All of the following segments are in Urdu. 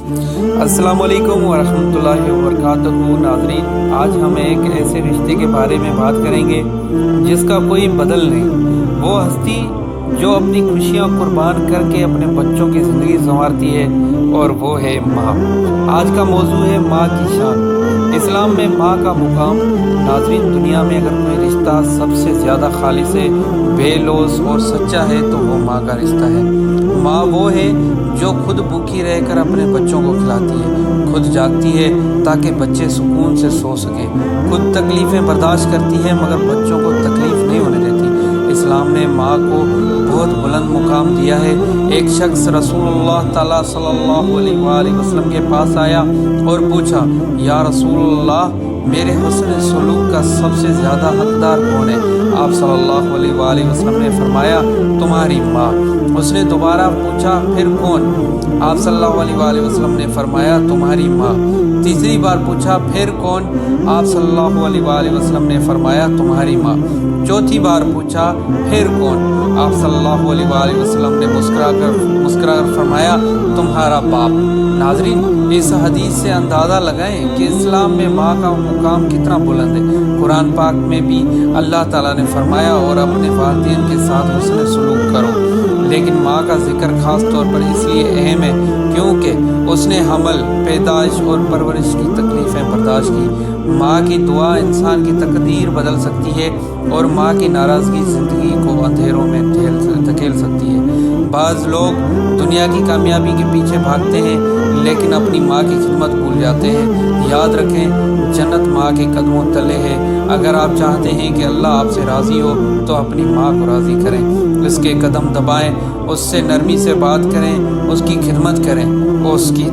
السلام علیکم ورحمۃ اللہ وبرکاتہ ناظرین، آج ہم ایک ایسے رشتے کے بارے میں بات کریں گے جس کا کوئی بدل نہیں۔ وہ ہستی جو اپنی خوشیاں قربان کر کے اپنے بچوں کی زندگی سنوارتی ہے، اور وہ ہے ماں۔ آج کا موضوع ہے ماں کی شان۔ اسلام میں ماں کا مقام۔ ناظرین، دنیا میں اگر کوئی رشتہ سب سے زیادہ خالص ہے، بے لوث اور سچا ہے تو وہ ماں کا رشتہ ہے۔ ماں وہ ہے جو خود بھوکی رہ کر اپنے بچوں کو کھلاتی ہے، خود جاگتی ہے تاکہ بچے سکون سے سو سکیں، خود تکلیفیں برداشت کرتی ہے مگر بچوں کو تکلیف نہیں ہونے دیتی۔ اسلام نے ماں کو بہت بلند مقام دیا ہے۔ ایک شخص رسول اللہ تعالیٰ صلی اللہ علیہ وآلہ وسلم کے پاس آیا اور پوچھا، یا رسول اللہ، میرے حسن سلوک کا سب سے زیادہ حقدار کون ہے؟ آپ صلی اللہ علیہ وآلہ وسلم نے فرمایا، تمہاری ماں۔ اس نے دوبارہ پوچھا، پھر کون؟ آپ صلی اللہ علیہ وآلہ وسلم نے فرمایا، تمہاری ماں۔ تیسری بار پوچھا، پھر کون؟ آپ صلی اللہ علیہ وآلہ وسلم نے فرمایا، تمہاری ماں۔ چوتھی بار پوچھا، پھر کون؟ آپ صلی اللہ علیہ وآلہ وسلم نے مسکرا کر فرمایا، تمہارا باپ۔ ناظرین، اس حدیث سے اندازہ لگائیں کہ اسلام میں ماں کا مقام کتنا بلند ہے۔ قرآن پاک میں بھی اللہ تعالیٰ نے فرمایا، اور اپنے والدین کے ساتھ حسن سلوک کرو۔ لیکن ماں کا ذکر خاص طور پر اس لیے اہم ہے کیونکہ اس نے حمل، پیدائش اور پرورش کی تکلیفیں برداشت کی۔ ماں کی دعا انسان کی تقدیر بدل سکتی ہے، اور ماں کی ناراضگی زندگی کو اندھیروں میں دھکیل سکتی ہے۔ بعض لوگ دنیا کی کامیابی کے پیچھے بھاگتے ہیں لیکن اپنی ماں کی خدمت بھول جاتے ہیں۔ یاد رکھیں، جنت ماں کے قدموں تلے ہے۔ اگر آپ چاہتے ہیں کہ اللہ آپ سے راضی ہو تو اپنی ماں کو راضی کریں، اس کے قدم دبائیں، اس سے نرمی سے بات کریں، اس کی خدمت کریں اور اس کی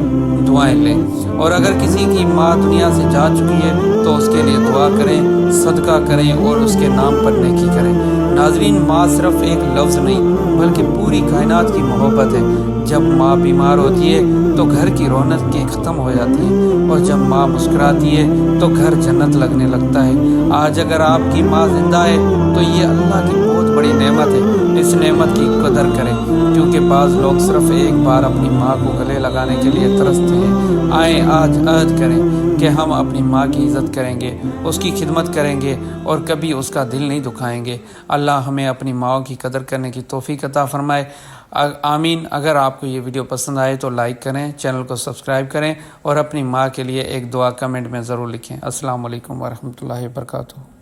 دعائیں لیں۔ اور اگر کسی کی ماں دنیا سے جا چکی ہے تو اس کے لیے دعا کریں، صدقہ کریں اور اس کے نام پر نیکی کریں۔ ناظرین، ماں صرف ایک لفظ نہیں بلکہ پوری کائنات کی محبت ہے۔ جب ماں بیمار ہوتی ہے تو گھر کی رونق ختم ہو جاتی ہے، اور جب ماں مسکراتی ہے تو گھر جنت لگنے لگتا ہے۔ آج اگر آپ کی ماں زندہ ہے تو یہ اللہ کی بہت بڑی نعمت ہے۔ اس نعمت کی قدر کریں، کیونکہ بعض لوگ صرف ایک بار اپنی ماں کو گلے لگانے کے لیے ترستے ہیں۔ آئیں آج عہد کریں کہ ہم اپنی ماں کی عزت کریں گے، اس کی خدمت کریں گے اور کبھی اس کا دل نہیں دکھائیں گے۔ اللہ ہمیں اپنی ماؤں کی قدر کرنے کی توفیق عطا فرمائے، آمین۔ اگر آپ کو یہ ویڈیو پسند آئے تو لائک کریں، چینل کو سبسکرائب کریں اور اپنی ماں کے لیے ایک دعا کمنٹ میں ضرور لکھیں۔ السلام علیکم ورحمۃ اللہ وبرکاتہ۔